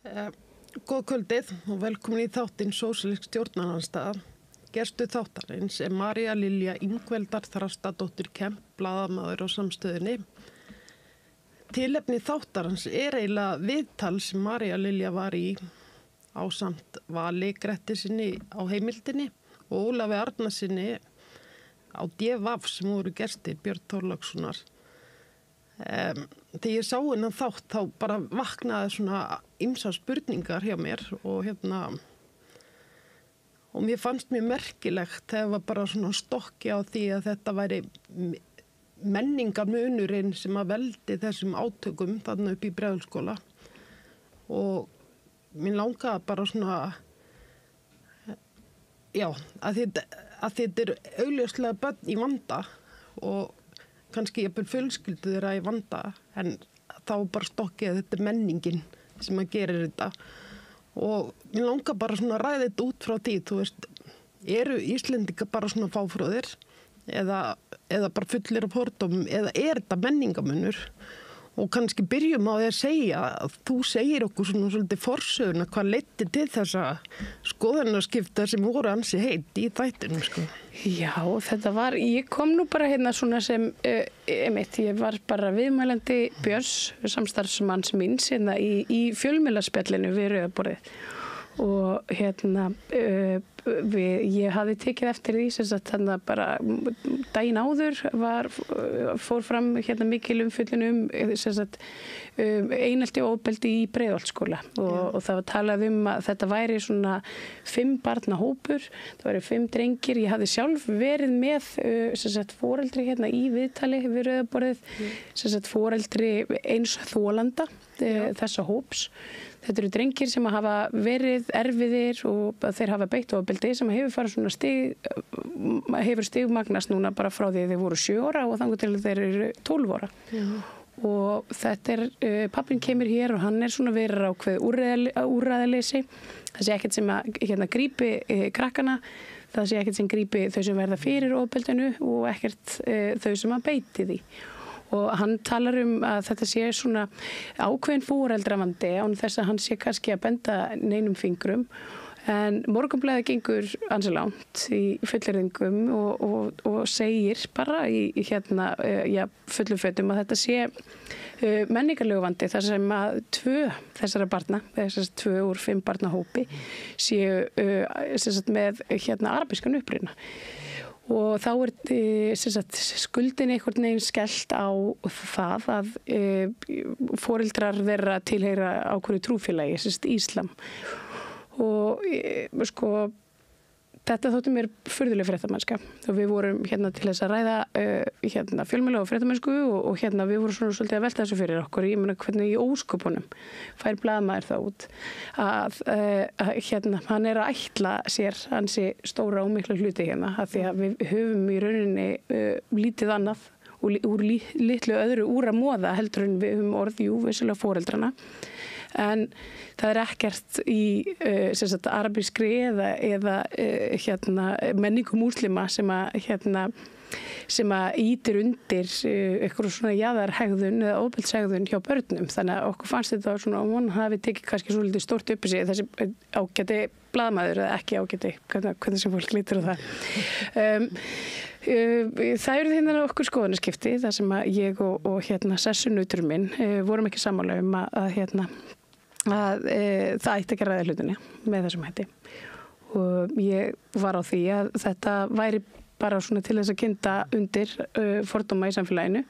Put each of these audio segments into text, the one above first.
Góð kvöldið og velkomin í þáttinn Sósíalísk stjórnarandstaða. Gestur þáttarins María Lilja Ingveldar Þrastardóttir Kemp, blaðamaður á Samstöðinni. Tilefni þáttarins eiginlega viðtal sem María Lilja var í ásamt Vali Grettisinni á Heimildinni og Ólafi Arnarsinni á DVAF sem voru gestir Björn Þorlákssonar. Þegar ég sá hennan þátt þá bara vaknaði svona ýmsar spurningar hjá mér og mér fannst mjög merkilegt þegar var bara svona stokki á því að þetta væri menningarmunurinn sem að veldi þessum átökum þarna upp í Breiðholtsskóla og mér langaði bara svona að þetta er augljóslega börn í vanda og kannski ég fjölskyldu þeirra í vanda en þá bara stokkið að þetta er menningin sem að gerir þetta og mér langar bara svona að ræða þetta út frá því, þú veist, eru Íslendingar bara svona fáfróðir eða bara fullir af fordómum eða er þetta menningamunur og kannski byrjum á því að segja að þú segir okkur svona svolítið forsöguna hvað leiddi til þessa skoðunarskipta sem voru ansi heit í þættinum sko. Já, þetta var, ég kom nú bara hérna svona sem, ég var bara viðmælandi Björns, samstarfsmanns míns hérna í fjölmiðlaspjallinu við Rauðaborðið og ég hafði tekið eftir því sem sagt þannig að bara daginn áður fór fram mikil umfjöllun sem sagt einelti og ofbeldi í Breiðholtsskóla og það var talað að þetta væri svona 5 barna hópur, það væri 5 drengir, ég hafði sjálf verið með sem sagt foreldri í viðtali við Rauðaborðið, sem sagt foreldri eins þolanda þessa hóps. Þetta eru drengir sem hafa verið erfiðir og þeir hafa beitt ofbeldi sem hefur farið svona hefur stigmagnast núna bara frá því þeir voru 7 ára og þangað til þeir eru 12 ára. Og þetta pappinn kemur hér og hann er svona verið ákveð úrræðaleysi. Það sé ekkert sem að grípi krakkana, það sé ekkert sem grípi þau sem verða fyrir ofbeldinu og ekkert þau sem að beiti því. Og hann talar að þetta sé svona ákveðin foreldravandi án þess að hann sé kannski að benda neinum fingrum. En Morgunblaðið gengur ansi langt í fullyrðingum og segir bara í fullum fötum að þetta sé menningarlegu vandi þar sem að 2 þessara barna, þessar 2 úr 5 barna hópi séu með arabískan uppruna. Og þá skuldin einhvern veginn skellt á það að foreldrar þeirra tilheyra ákveðnu trúfélagi, Íslam. Og þetta þótti mér furðuleg fréttamennska og við vorum til þess að ræða fjölmiðla og fréttamennsku og við vorum svona svolítið að velta þessu fyrir okkur. Ég meina hvernig í ósköpunum fær blaðamaður það út að hann er að ætla sér ansi stóra og mikla hluti af því að við höfum í rauninni lítið annað og úr litlu öðru úr að moða heldur en við höfum vissulega foreldrana. En það er ekkert í arabískri eða menningu múslima sem að ýtir undir eitthvað svona jaðarhegðun eða ofbeldshegðun hjá börnum. Þannig að okkur fannst þetta svona að hann hafi tekið kannski svolítið stórt upp í sig þessi ágæti blaðamaður eða ekki ágæti, hvernig sem fólk lítur á það. Það eru okkur skoðanaskipti þar sem að ég og sessunautur minn vorum ekki sammála að það ætti ekki að ræða hlutinni með þessum hætti og ég var á því að þetta væri bara svona til þess að kynda undir fordóma í samfélaginu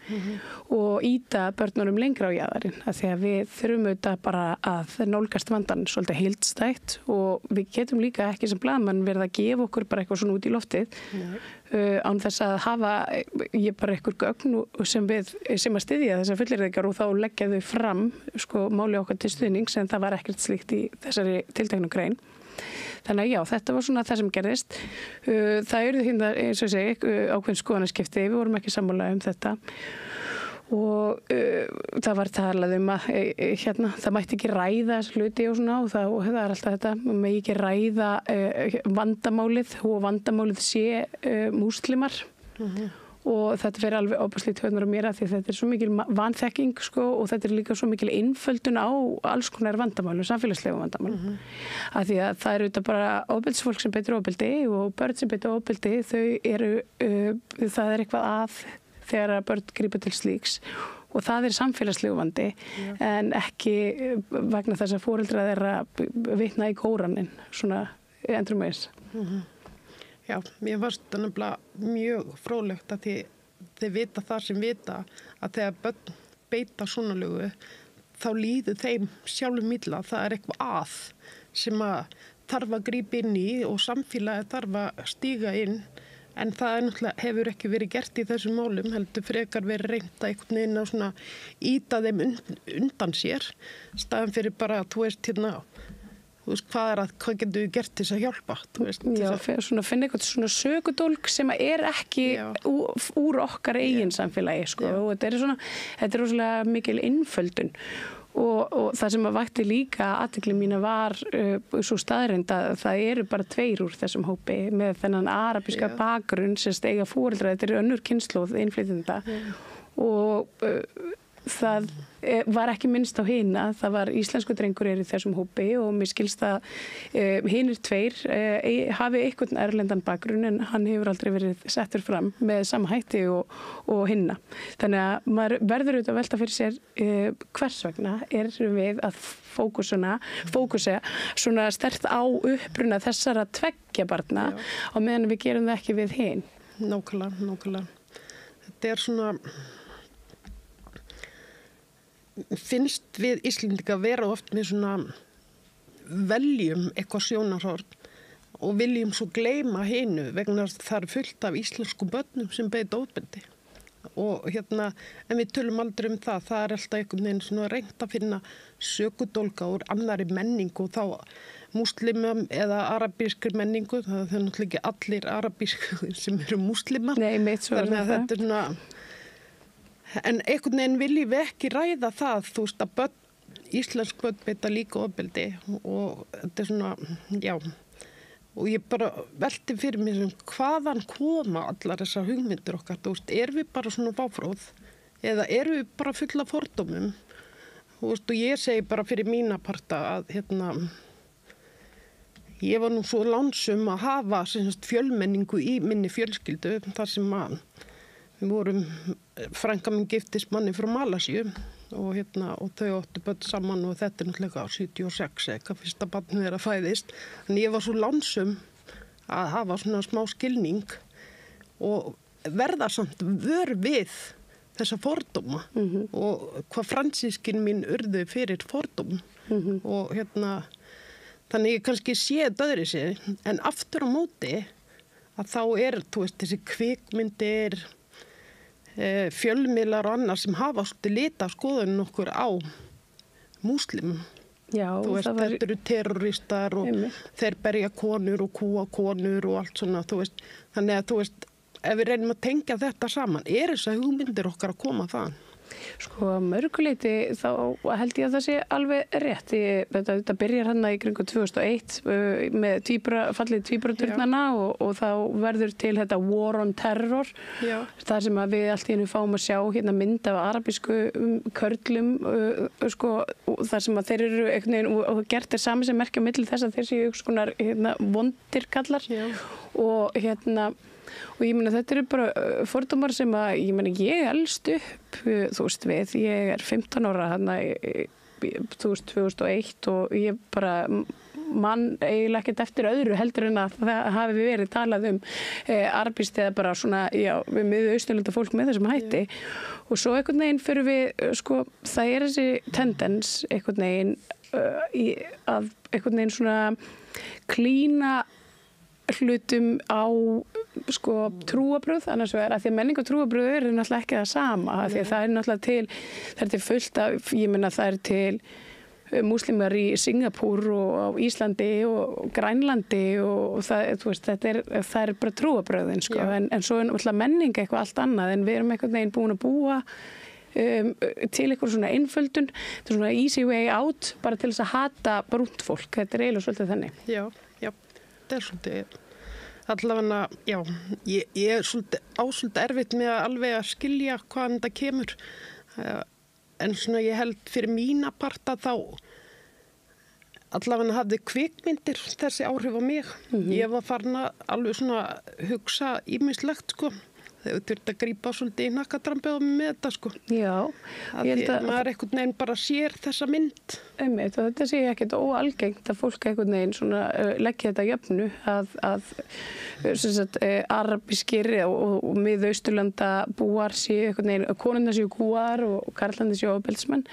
og ýta börnunum lengra á jaðarinn af því að við þurfum auðvitað bara að nálgast vandann svolítið heildstætt og við getum líka ekki sem blaðamenn verið að gefa okkur bara eitthvað svona út í loftið án þess að hafa bara eitthvað gögn sem að styðja þessar fullyrðingar og þá leggja þau fram máli okkar til stuðnings en það var ekkert slíkt í þessari tilteknu grein. Þannig að já, þetta var svona það sem gerðist. Það eru eins og ég segi, ákveðin skoðanaskipti, við vorum ekki sammála þetta og það var talað að það mætti ekki ræða þessu hluti og svona og það er alltaf þetta, maður megi ekki ræða vandamálið og vandamálið sé múslimar og þetta fer alveg óbúslega taugarnar á mér af því að þetta svo mikil vanþekking sko, og þetta líka svo mikil einföldun á alls konar vandamálum, samfélagslegu vandamálum. Af því að það auðvitað bara ofbeldisfólk sem beitir ofbeldi og börn sem beitir ofbeldi, það eitthvað að þegar börn grípa til slíks og það samfélagslegu vandi en ekki vegna þess að foreldrar þeirra vitna í Kóraninn, svona endurmegis. Já, mér varst það nefnilega mjög fróðlegt að þið vita það sem vita að þegar börn beita svona lögu þá líður þeim sjálfum illa, það eitthvað að sem að þarf að grípa inn í og samfélagið þarf að stíga inn en það náttúrulega hefur ekki verið gert í þessum málum, heldur frekar verið reynt að einhvern veginn að svona ýta þeim undan sér, staðan fyrir bara að þú veist, hvað getur við gert til þess að hjálpa? Já, svona finna eitthvað svona sökudólk sem ekki úr okkar eigin samfélagi, sko, og þetta er rosalega mikil einföldun. Og það sem að vakti líka athygli mína var svo staðreynd að það bara 2 úr þessum hópi með þennan arabíska bakgrunn sem eiga foreldra, þetta önnur kynslóð innflytjenda og það var ekki minnst á hina, það var íslensku drengur í þessum hópi og mér skilst að hinir 2 hafi einhvern erlendan bakgrunn en hann hefur aldrei verið settur fram með sama hætti og hinna. Þannig að maður verður auðvitað að velta fyrir sér hvers vegna við að fókusa svona sterkt á uppruna þessara 2 barna á meðan við gerum það ekki við hin. Nákvæmlega. Þetta svona finnst við Íslendinga vera oft með svona veljum eitthvað sjónarhorn og viljum svo gleyma hinu vegna það fullt af íslenskum börnum sem beita ofbeldi og en við tölum aldrei það alltaf einhvern veginn svona reynt að finna sökudólka úr annari menningu og þá múslimum eða arabískri menningu, það náttúrulega ekki allir arabísk sem eru múslimar. Nei, þannig að þetta svona en einhvern veginn viljum við ekki ræða það, þú veist, að íslensk börn beita líka ofbeldi og þetta svona, og ég bara velti fyrir mér hvaðan koma allar þessar hugmyndir okkar, þú veist, við bara svona váfróð eða við bara fulla fordómum, þú veist, og ég segi bara fyrir mína parta að ég var nú svo lánsum að hafa fjölmenningu í minni fjölskyldu, þar sem að við vorum, frænka minn giftist manni frá Malasíu og þau áttu börn saman og þetta náttúrulega 76 eitthvað fyrsta barnið þeirra fæðist. En ég var svo lánsum að hafa svona smá skilning og verða samt vör við þessa fordóma og hvað fransískin mín urðu fyrir fordóm og þannig ég kannski sé þetta öðru sér en aftur á móti að þá þú veist, þessi kvikmyndir fjölmiðlar og annar sem hafa svolítið lita skoðun okkur á múslimum. Já, þú veist, þetta eru terroristar og þeir berja konur og kúa konur og allt svona, þú veist. Þannig að, þú veist, ef við reynum að tengja þetta saman, þessar hugmyndir okkar að koma þaðan? Sko, mörguleiti þá held ég að það sé alveg rétt. Þetta byrjar hann í kringu 2001 með fallið tvíburaturnana og þá verður til þetta War on Terror. Það sem að við allt í einu fáum að sjá mynd af arabísku körlum, sko, þar sem að þeir eru einhvern veginn og gert sami sem merkja á milli þess að þeir séu einhvers konar vondir kallar og ég meina þetta eru bara fordómar sem að ég elst upp, þú veist ég 15 ára þarna 2001 og ég bara mann eiginlega ekkert eftir öðru heldur en að það hafi verið talað arabískt eða bara svona, við miðausturlanda fólk með þessum hætti og svo einhvern veginn fyrir við, sko, það þessi tendens einhvern veginn að einhvern veginn svona klína hlutum á sko trúabrögð annars vegar, af því að menning og trúabrögð eru náttúrulega ekki það sama, af því að það náttúrulega það til fullt af, ég meina það til múslimar í Singapúr og á Íslandi og Grænlandi og það, þú veist, það bara trúabrögðin, sko, en svo náttúrulega menning eitthvað allt annað, en við erum einhvern veginn búin að búa til eitthvað svona einföldun, þetta svona easy way out, bara til þess að hata brúnt fólk, þetta eiginlega svolítið þannig. Já, þetta svolítið allavega, já, ég er svolítið erfitt með að alveg að skilja hvaðan þetta kemur. En svona ég held fyrir mína parta þá allavega hafði kvikmyndir þessi áhrif á mig. Ég var farin að alveg svona hugsa ýmislegt, sko. Þau þurfti að grípa svolítið í nakkadrampið á mig með þetta, sko. Já. Ég held að maður einhvern veginn bara sér þessa mynd. Einmitt, og þetta sé ég ekkert óalgengt að fólk einhvern veginn svona leggja þetta jöfnu að sem sagt, arabískir og miðausturlanda búar séu einhvern veginn, konurnar séu kúar og karlarnir séu ofbeldismenn,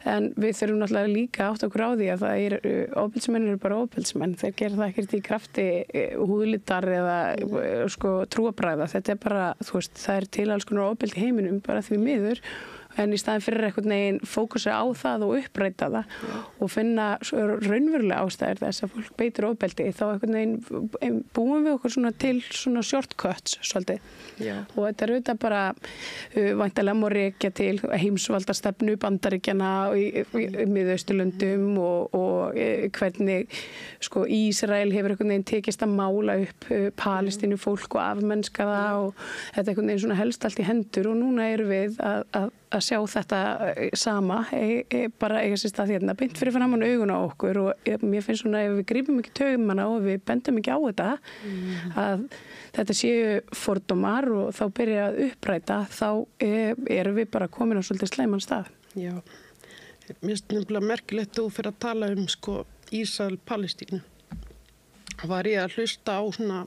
en við þurfum náttúrulega líka átt okkur á því að það ofbeldismenn eru bara ofbeldismenn, þeir gera það ekkert í krafti húðlitar eða sko trúabræða, þetta er bara, þú veist, það er til alls konar ofbeldi í heiminum bara því miður. En í staðin fyrir einhvern veginn fókusa á það og uppræta það og finna raunverulega ástæður þess að fólk beitir ofbeldi, þá einhvern veginn búum við okkur svona til svona shortcuts svolítið. Já. Og þetta er auðvitað bara væntanlega má rekja til heimsvaldastefnu Bandaríkjanna í Miðausturlöndum og hvernig sko Ísrael hefur einhvern veginn tekist að mála upp Palestínu fólk og afmennska það og þetta einhvern veginn svona helst allt í hendur og núna erum við að sjá þetta sama bara eiga sér stað hérna beint fyrir framan augun á okkur og mér finnst svona ef við grípum ekki taumana og við bendum ekki á þetta að þetta séu fordómar og þá byrja að uppræta þá erum við bara komin á svolítið slæman stað. Já, mér finnst nefnilega merkilegt þú fyrir að tala sko Ísrael-Palestínu. Var ég að hlusta á svona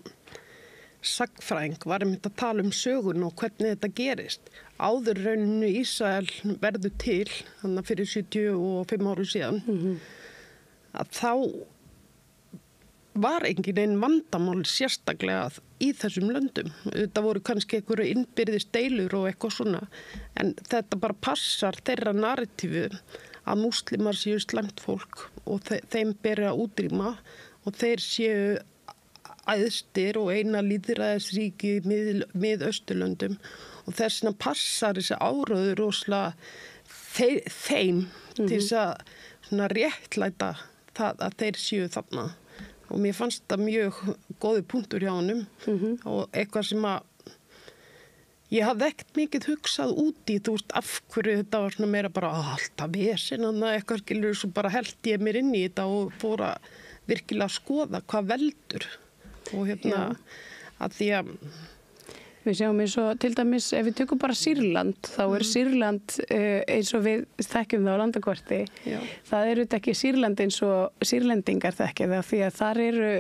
sagfræðing, var einmitt að tala sögun og hvernig þetta gerist. Áður rauninu Ísrael verður til, þannig fyrir 75 árum síðan, að þá var engin einn vandamál sérstaklega í þessum löndum. Þetta voru kannski einhverju innbyrðis deilur og eitthvað svona, en þetta bara passar þeirra narratífu að múslimar séu slæmt fólk og þeim beri að útrýma og þeir séu æðstir og eina lýðræðisríki í Miðausturlöndum og þess vegna passar þessi áróður rosalega þeim til þess að réttlæta það að þeir séu þarna og mér fannst það mjög góði punktur hjá honum og eitthvað sem að ég hafði ekkert mikið hugsað út í, þú veist, af hverju þetta var svona meira bara alltaf vesen, eitthvað skilur svo bara held ég mér inn í þetta og fór að virkilega skoða hvað veldur. Og að því að við sjáum eins og til dæmis ef við tökum bara Sýrland þá Sýrland eins og við þekkjum það á landakorti það þetta ekki Sýrland eins og Sýrlendingar þekkja það því að þar eru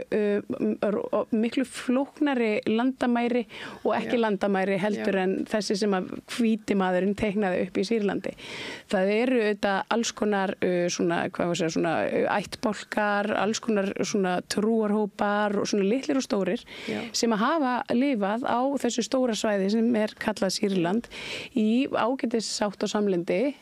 miklu flóknari landamæri og ekki landamæri heldur en þessi sem að hvíti maðurinn teiknaði upp í Sýrlandi. Það eru þetta alls konar svona, hvað var það, svona ættbálkar, alls konar svona trúarhópar og svona litlir og stórir sem að hafa lifað á þessu stóra svæði sem kallað Sýrland í ágætis sátt og samlyndi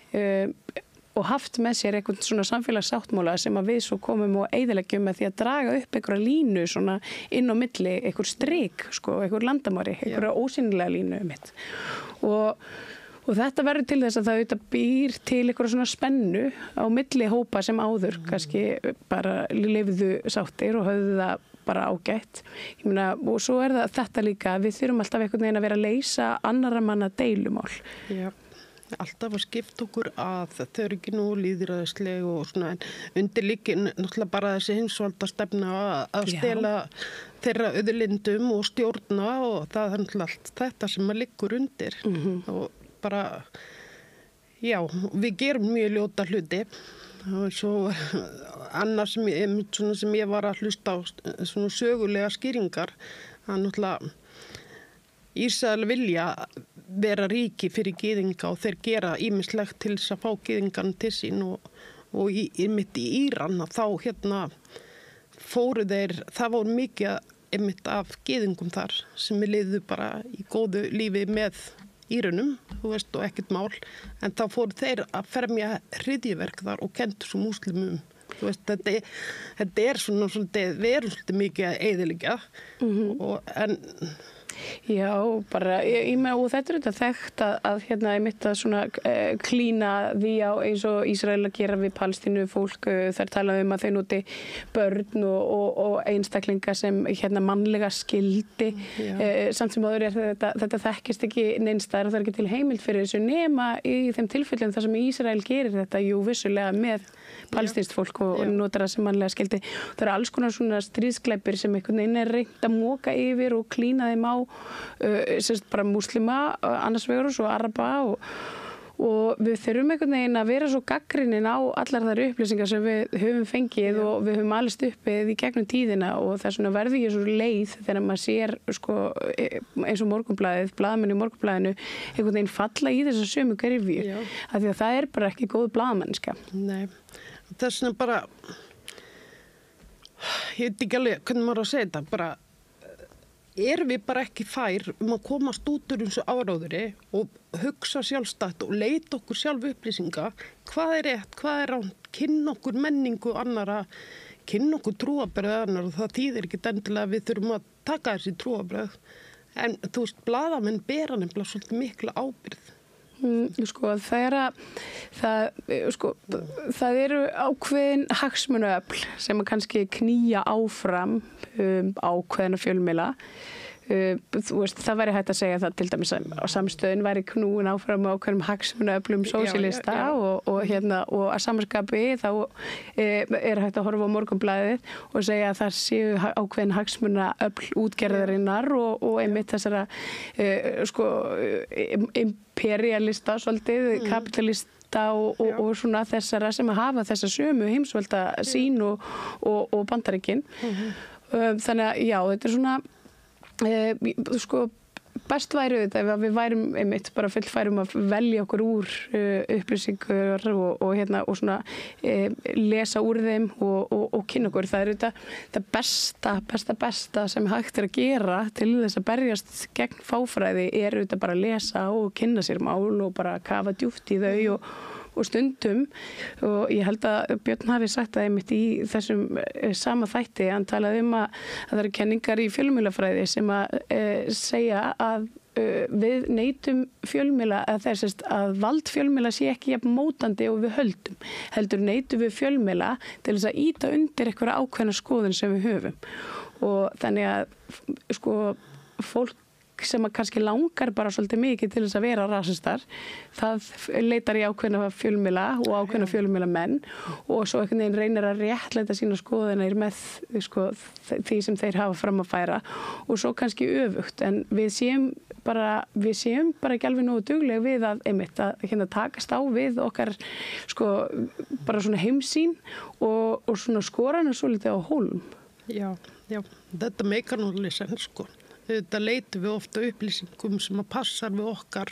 og haft með sér einhvern svona samfélagssáttmála sem að við svo komum og eyðileggjum með því að draga upp einhverja línu svona inn á milli, einhver strik, sko, einhver landamæri, einhverja ósýnilega línu mitt. Og þetta verður til þess að það auðvitað býr til einhverja svona spennu á milli hópa sem áður, kannski bara lifðu sáttir og höfðu það bara ágætt. Ég meina, og svo það þetta líka, við þurfum alltaf einhvern veginn að vera að leysa annarra manna deilumál. Já, alltaf að skipta okkur að þau eru ekki nú lýðræðisleg og svona, en undir líkin náttúrulega bara þessi heimsvaldastefna að stela þeirra auðlindum og stjórna og það er náttúrulega allt þetta sem að liggur undir og bara, já, við gerum mjög ljóta hluti. Og svo annars sem ég var að hlusta á svona sögulega skýringar að náttúrulega Ísrael vilja vera ríki fyrir gyðinga og þeir gera ýmislegt til þess að fá gyðingan til sín og mitt í Íran þá fóru þeir, það voru mikið mitt af gyðingum þar sem liðu bara í góðu lífi með Írunum, þú veist, og ekkert mál, en þá fóru þeir að fermja hryðjuverk þar og kentu svo múslimum. Þú veist, þetta svona svolítið, við erum svolítið mikið að eyðileggja, en Já, bara, og þetta þetta þekkt að hérna ég mitt að svona klína því á eins og Ísrael að gera við Palestínu fólk, þær tala að þau noti börn og einstaklinga sem hérna mannlega skildi, samt sem áður þetta þekkist ekki neinstæðar og það ekki til heimild fyrir þessu nema í þeim tilfellum þar sem Ísrael gerir þetta, vissulega með palestínst fólk og notar það sem mannlega skildi. Það eru alls konar svona stríðsglæpir sem einhvern veginn reynt að moka yfir og klína þeim á bara múslima annars vegar og svo araba og við þurfum einhvern veginn að vera svo gagnrýnin á allar þær upplýsingar sem við höfum fengið og við höfum alist uppið í gegnum tíðina og það er svona verði ekki svo leið þegar maður sér sko, eins og Morgunblaðið, blaðamenn í Morgunblaðinu einhvern veginn falla í þessa sömu gryfju af því að það er bara ekki góð blaðamennska. Nei, þess vegna bara ég veit ekki alveg hvernig maður að segja þetta, bara erum við bara ekki fær að komast út úr þessu áráðuri og hugsa sjálfstætt og leita okkur sjálf upplýsinga, hvað er rétt, hvað er ránt, kynna okkur menningu annara, kynna okkur trúarbröð annar og það þýðir ekki endilega að við þurfum að taka þessi trúarbröð en þú veist, blaðamenn bera nefnilega svolítið mikla ábyrgð. Sko, það eru ákveðin hagsmunaöfl sem kannski knýja áfram ákveðina fjölmiðla. Þú veist, það væri hægt að segja það til dæmis á samstöðin væri knúin áfram á ákveðnum hagsmunaöflum sósíalista og að samanskapi þá er hægt að horfa á Morgunblaðið og segja að það séu ákveðin hagsmunaöfl útgerðarinnar og einmitt þessara imperialista svolítið, kapitalista og svona þessara sem að hafa þessa sömu heimsvelda sín og Bandaríkin. Þannig að já, þetta er svona sko best væri þetta ef við værum einmitt bara fullfærum að velja okkur úr upplýsingar og svona lesa úr þeim og kynna okkur. Það er þetta besta sem hægt er að gera til þess að berjast gegn fáfræði er þetta bara að lesa og kynna sér mál og bara kafa djúpt í þau og stundum og ég held að Björn hafi sagt það einmitt í þessum sama þætti, hann talaði að það eru kenningar í fjölmiðlafræði sem að segja að við neytum fjölmiðla að vald fjölmiðla sé ekki jafn mótandi og við heldur neytum við fjölmiðla til þess að ýta undir einhverja ákveðna skoðun sem við höfum og þannig að sko fólk sem að kannski langar bara svolítið mikið til þess að vera rasistar, það leitar í ákveðna fjölmiðla og ákveðna fjölmiðla menn og svo einhvern veginn reynir að réttlæta sína skoðanir með sko, því sem þeir hafa fram að færa og svo kannski öfugt en við séum bara ekki alveg nógu dugleg við að einmitt að hérna takast á við okkar sko bara svona heimsýn og svona skorana svolítið á hólm. Já, þetta meikar náttúrulega senn sko. Þetta leitum við ofta upplýsingum sem að passa við okkar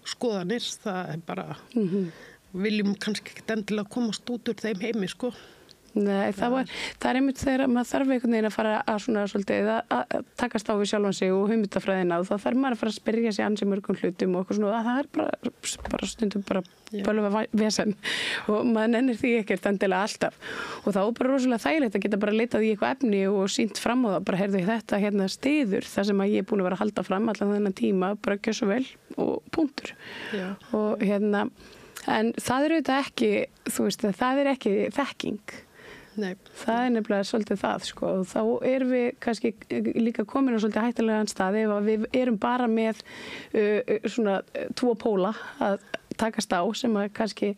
skoðanir. Það er bara, viljum kannski ekki endilega komast út úr þeim heimi, sko. Nei, það er einmitt þegar maður þarf einhvern veginn að fara að svona svolítið að takast á við sjálfan sig og hugmyndafræðina og þá þarf maður að fara að spyrja sig ansi mörgum hlutum og eitthvað svona að það er bara stundum bara bölva vesen og maður nennir því ekkert endilega alltaf og þá er bara rosalega þægilegt að geta bara leitað í eitthvað efni og sýnt fram á það, bara heyrðu þetta hérna stiður það sem að ég er búin að vera að halda fram allan þennan tíma, bara gjör svo vel og punktur. Og hérna en það er auðvitað ekki, þú veist, það er ekki þekking. Nei. Það er nefnilega svolítið það sko og þá erum við kannski líka komin á svolítið hættulegan stað ef við erum bara með svona tvo póla að takast á sem að kannski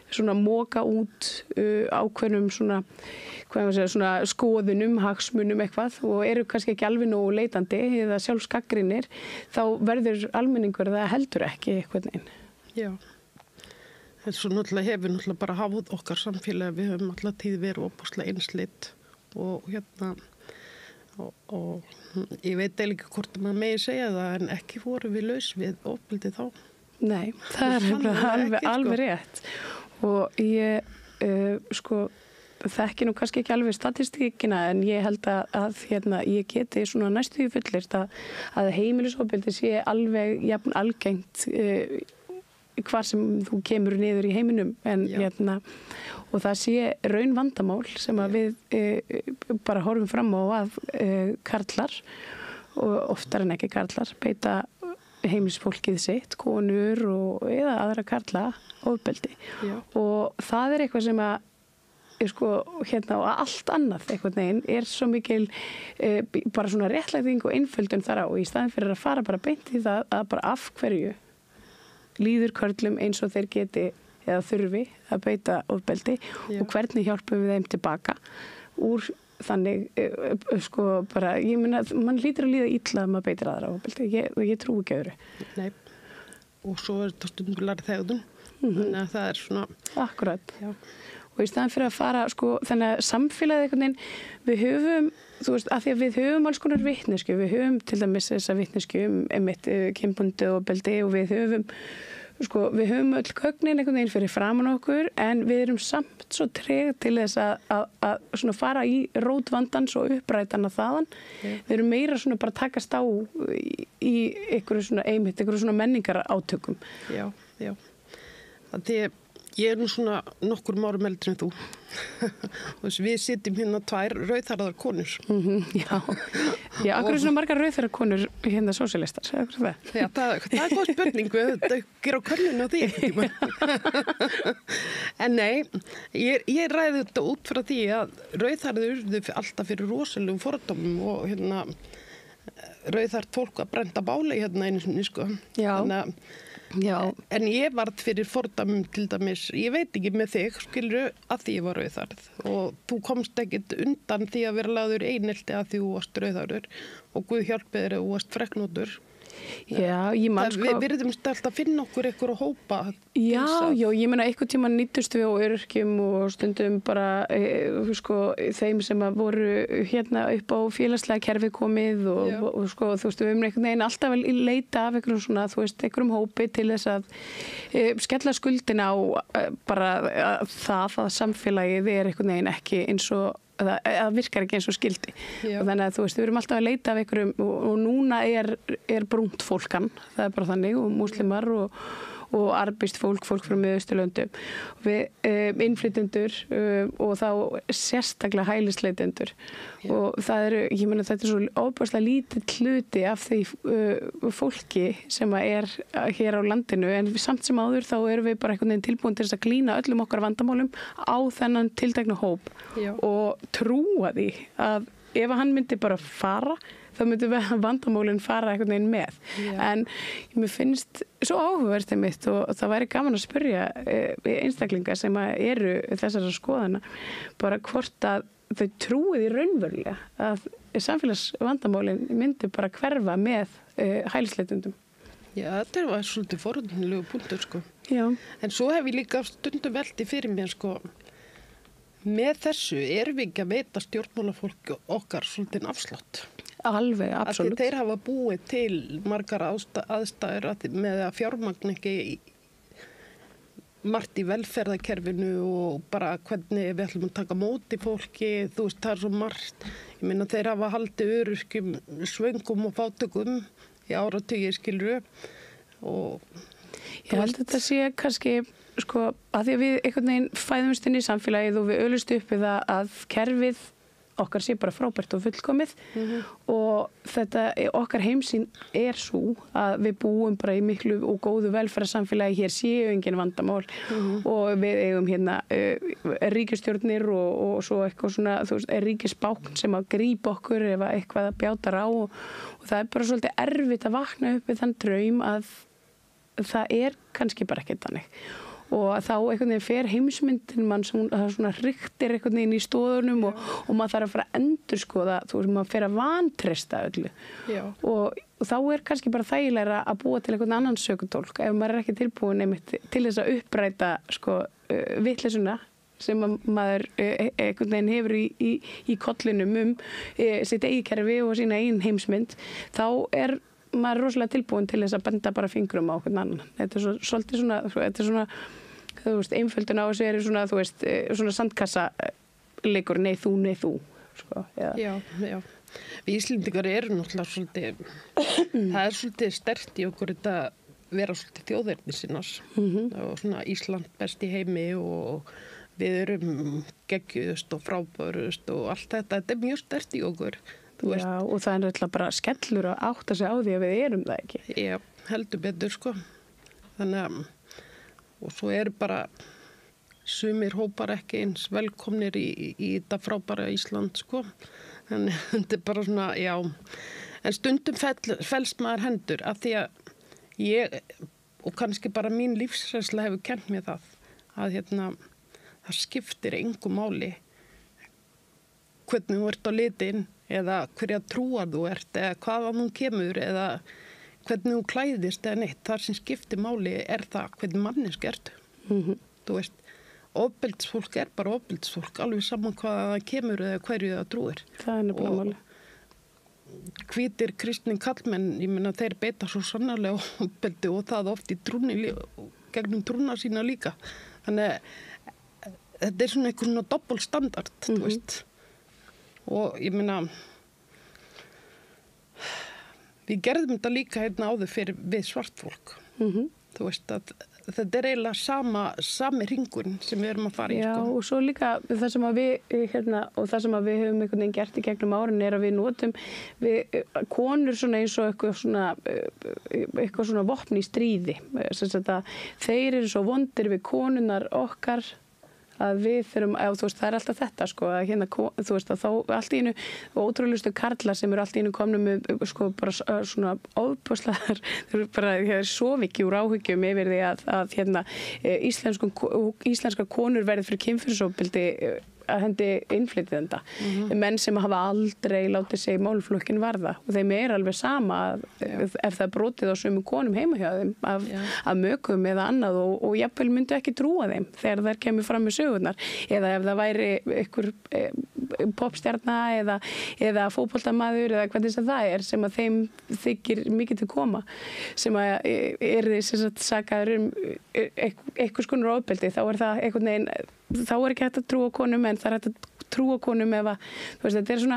svona moka út ákveðnum svona, hvað ég segja, svona skoðunum, hagsmunum eitthvað og eru kannski ekki alveg nógu leitandi eða sjálfsgagnrýnir þá verður almenningur það heldur ekki eitthvað neinn. Já. Svo náttúrulega hefur náttúrulega bara hafð okkar samfélagi, við höfum alltaf tíð verið opaslega einsleitt og hérna og ég veit eiginlega ekki hvort maður megi segja það en ekki voru við laus við ofbeldi þá. Nei, það er alveg rétt og ég sko þekki nú kannski ekki alveg statistíkina en ég held að hérna, ég geti svona næstu því fullyrt að heimilisofbeldi sé alveg jafn algengt hvar sem þú kemur niður í heiminum en hérna og það sé raun vandamál sem að við bara horfum fram á að karlar og oftar en ekki karlar, beita heimilisfólkið sitt, konur eða aðra karla ofbeldi. Já. Og það eitthvað sem að og allt annað einhvern veginn svo mikil bara svona réttlæting og einföldun þar á í staðin fyrir að fara bara beint í það að bara af hverju líður körlum eins og þeir geti eða þurfi að beita ofbeldi og hvernig hjálpum við þeim tilbaka úr þannig bara, ég meina, mann hlýtur að líða illa að maður beitir aðra ofbeldi og ég trúi ekki öðru. Nei, og svo þetta stundular þegðum, þannig að það svona... Akkurat. Já. Og í staðan fyrir að fara, þannig að samfélagið einhvern veginn, við höfum, af því að við höfum alls konar vitneskju, við höfum til dæmis þessa vitneskju einmitt kynbundið ofbeldi og við höfum öll gögnin einhvern veginn fyrir framan okkur, en við erum samt svo treg til þess að svona fara í rót vandans og upprætana þaðan. Við erum meira svona bara takast á í einhverju svona menningar átökum. Já. Ég nú svona nokkur árum eldri en þú. Við sitjum hérna 2 rauðharðar konur. Já, akkur svona margar rauðharðar konur hérna sósíalistar, segja okkur það. Já, það góð spurning, við gera könnun á því ekki. En nei, ég ræði þetta út frá því að rauðharður urðu alltaf fyrir rosalegum fordómum og hérna rauðhart fólk að brenda báli hérna einu sinni, Já. Já. En ég varð fyrir fordæmum til dæmis, ég veit ekki með þig, skilur, að því ég var rauðharð og þú komst ekkit undan því að vera lagður einelti að því þú varst rauðharður og Guð hjálpi þér að þú varst freknótur. Já, ég man Við verðum alltaf að finna okkur eitthvað að hópa. Já, ég meina einhvern tímann nýttust við á öryrkjum og stundum bara þeim sem að voru hérna upp á félagslega kerfið komið og þú veist, við höfum einhvern veginn alltaf að leita af einhverjum svona, þú veist, einhverjum hópi til þess að skella skuldina á bara það að samfélagið einhvern veginn ekki eins og það virkar ekki eins og skildi. Og þannig að þú veist, við erum alltaf að leita af einhverjum og núna brúnt fólkan, það bara þannig, og múslimar og arbist fólk frá Miðausturlöndum. Við innflytjendur og þá sérstaklega hælisleitendur. Og það ég meina, þetta svo ofboðslega lítill hluti af því fólki sem hér á landinu, en samt sem áður þá erum við bara einhvern veginn tilbúin til þess að glína öllum okkar vandamálum á þennan tiltekna hóp. Já. Og trúa því að ef hann myndi bara fara, þá myndi vandamálinn fara einhvern veginn með. Já. En mér finnst svo áhugavert einmitt og það væri gaman að spyrja einstaklinga sem eru þessara skoðana bara hvort að þau trúið í raunverulega að samfélagsvandamálinn myndi bara hverfa með hælisleitendum. Já, þetta var svolítið forvitnilegu punktur, Já. En svo hef ég líka stundum velti fyrir mér, með þessu erum við ekki að veita stjórnmálafólk okkar svolítið afslátt. Alveg, absolutt. Þeir hafa búið til margar aðstæður með að fjármagna ekki margt í velferðarkerfinu og bara hvernig við ætlum að taka móti fólki, þú veist, það svo margt. Ég meina, þeir hafa haldið öryrkjum, svöngum og fátökum í áratugi, skilur og... Ég held að þetta sé kannski, að því að við einhvern veginn fæðumst inn í samfélagið og við ölust upp við það að kerfið okkar sé bara frábært og fullkomið og þetta, okkar heimsýn svo að við búum bara í miklu og góðu velferðarsamfélagi, hér séu engin vandamál og við eigum hérna ríkisstjórnir og svo eitthvað svona, þú veist, ríkisbákn sem að grípa okkur ef eitthvað að bjátar á og það bara svolítið erfitt að vakna upp við þann draum að það kannski bara ekki þannig. Og þá einhvern veginn fer heimsmyndin mann svona hriktir einhvern veginn í stóðunum og maður þarf að fara að endurskoða, þú veist, maður fer að vantreysta öllu. Og þá kannski bara þægilegra að búa til einhvern annan sökutólk ef maður ekki tilbúin einmitt til þess að uppræta vitleysuna sem maður einhvern veginn hefur í kollinum sitt eigin kerfi og sína eigin heimsmynd, þá maður rosalega tilbúin til þess að benda bara fingrum á hvern annan. Þetta svolítið svona, þetta svona, þú veist, einföldun á þessu svona, þú veist, svona sandkassaleikur, nei þú, Já. Við Íslendingar náttúrulega svolítið, það svolítið sterkt í okkur þetta vera svolítið þjóðerni sinnas og svona Ísland best í heimi og við erum geggjuðust og frábærust og allt þetta er mjög sterkt í okkur. Já, og það alltaf bara skellur að átta sig á því að við erum það ekki. Já, heldur betur sko. Þannig að, og svo bara sumir hópar ekki eins velkomnir í þetta frábæra Ísland sko. Þannig að þetta bara svona, já. En stundum fellst maður hendur að því að ég, og kannski bara mín lífsreynsla hefur kennt mér það, að það skiptir engu máli hvernig þú ert á litin eða hverja trúar þú ert eða hvaðan þú kemur eða hvernig þú klæðist eða neitt. Það sem skiptir máli það hvernig manneski ertu. Þú veist, ofbeldisfólk bara ofbeldisfólk, alveg saman hvað það kemur eða hverju það trúir. Það nefnilega máli. Hvítir kristni kallmenn, ég meina þeir beita svo sannarlega ofbeldi og það oft í trúni, gegnum trúna sína líka. Þannig þetta svona einhver svona doppelstandard, þú veist. Og ég meina, við gerðum þetta líka áður við svart fólk. Þú veist að þetta eiginlega sami hringurinn sem við erum að fara í. Já, og svo líka það sem að við, og það sem að við höfum einhvern veginn gert í gegnum árin að við notum konur svona eins og eitthvað svona vopn í stríði. Þeir eru svo vondir við konunnar okkar að við þurfum, þú veist, það alltaf þetta sko, að þú veist, að þá allt í einu ótrúlustu karlar sem eru allt í einu komnu með sko bara svona ofbúslegar, þeir eru bara sofiki úr áhyggjum yfir því að íslenskar konur verði fyrir kynferðisofbeldi að hendi innflytjenda. Menn sem hafa aldrei látið sig málflokkin varða og þeim alveg sama ef það brotið á sömu konum heima hjá þeim af mökum eða annað og jafnvel myndu ekki trúa þeim þegar þær kemur fram með sögurnar eða ef það væri ykkur popstjarna eða fótboltamaður eða hvað þess að það sem að þeim þykir mikið til koma sem að sem sagt sakaður einhvers konar ofbeldi þá það einhvern veginn þá ekki hægt að trúa konum en það hægt að trúa konum ef að, þú veist, þetta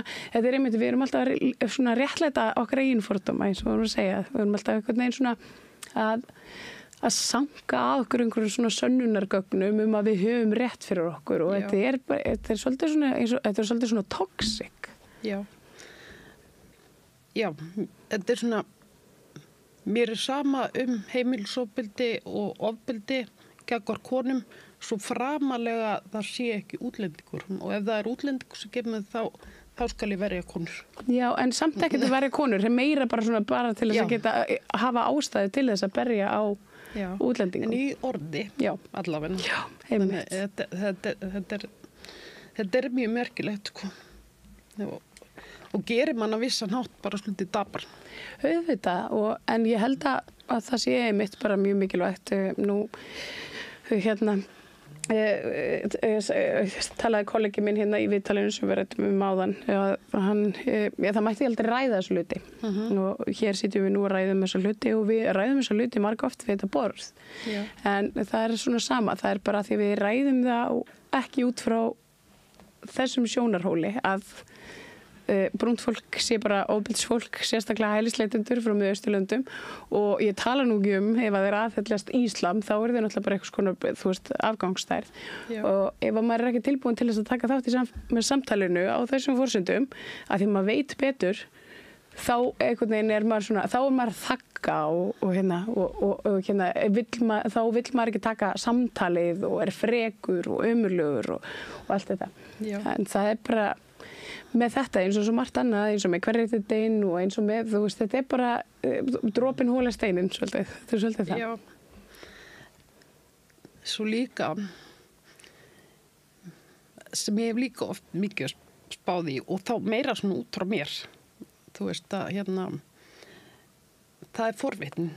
einmitt, við erum alltaf svona réttlæta okkar eigin fordóma eins og við erum að segja, við erum alltaf einhvern veginn svona að sanga að okkur einhverjum svona sönnunargögnum að við höfum rétt fyrir okkur og þetta er svolítið svona toxic. Já. Já, þetta svona, mér sama heimilisofbeldi og ofbeldi gagnvart konum svo framalega það sé ekki útlendingur og ef það útlendingur sem kemur þá skal ég verja konur. Já, en samt ekki að verja konur, það meira bara til þess að geta hafa ástæði til þess að berja á útlendingum. En í orði, allavega. Já, einmitt. Þetta mjög merkilegt, sko. Og gerir mann að vissan hátt bara svolítið dapar. Auðvitað, en ég held að það sé einmitt bara mjög mikilvægt nú talaði kollegi minn í viðtalinu sem við ræddum áðan það mætti aldrei ræða þessu hluti og hér sitjum við nú að ræðum þessu hluti og við ræðum þessu hluti marg oft við þetta borð en það svona sama, það bara því við ræðum það ekki út frá þessum sjónarhóli að brúnt fólk sé bara ofbeldisfólk, sérstaklega hælisleitendur frá Miðausturlöndum og ég tala nú ekki ef að þeir aðhyllast íslam þá þeir náttúrulega bara eitthvað konar, þú veist, afgangsstærð og ef maður ekki tilbúin til þess að taka þátt með samtalinu á þessum forsendum að því maður veit betur þá einhvern veginn maður svona, þá maður að þagga þá vill maður ekki taka samtalið og frekur og ömurlegur og allt þetta. En það bara með þetta eins og svo margt annað eins og með kvenréttindin og eins og með, þú veist, þetta bara dropinn hóla steinin svolítið, þetta svolítið það. Já. Svo líka sem ég hef líka oft mikið spáð í og þá meira svona út frá mér þú veist að það forvitni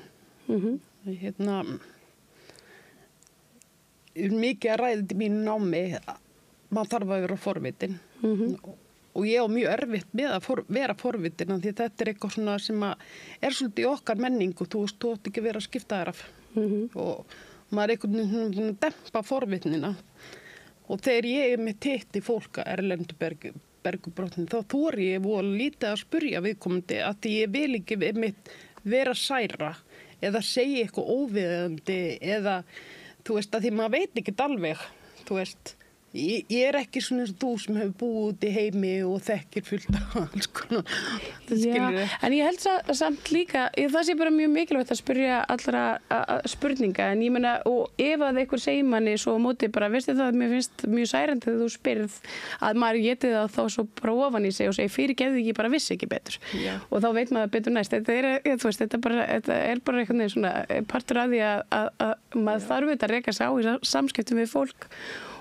mikið að ræða þetta í mínu námi maður þarf að vera forvitin og ég á mjög erfitt með að vera forvitin því þetta eitthvað svona sem að svolítið í okkar menningu, þú veist, þú átt ekki að vera að skipta þér af og maður einhvern veginn að dempa forvitnina og þegar ég með titti fólk að erlendu bergubrotni þá þori ég voru lítið að spurja viðkomandi að því ég vil ekki vera særa eða segja eitthvað óviðandi eða þú veist að því maður veit ekki alveg þú veist Ég ekki svona eins og þú sem hefur búið út í heimi og þekkir fullt af alls konar. En ég held samt líka, það sé bara mjög mikilvægt að spyrja allra spurninga, en ég meina, og ef að einhver segir manni svo á móti bara, veistu það, mér finnst mjög særandi þegar þú spyrð að maður geti það þá svo bara ofan í sig og segir fyrirgefðu ekki, bara vissi ekki betur. Og þá veit maður betur næst. Þetta er bara einhvern veginn svona partur af því að maður þarf að reka sig á í samskiptum við fólk.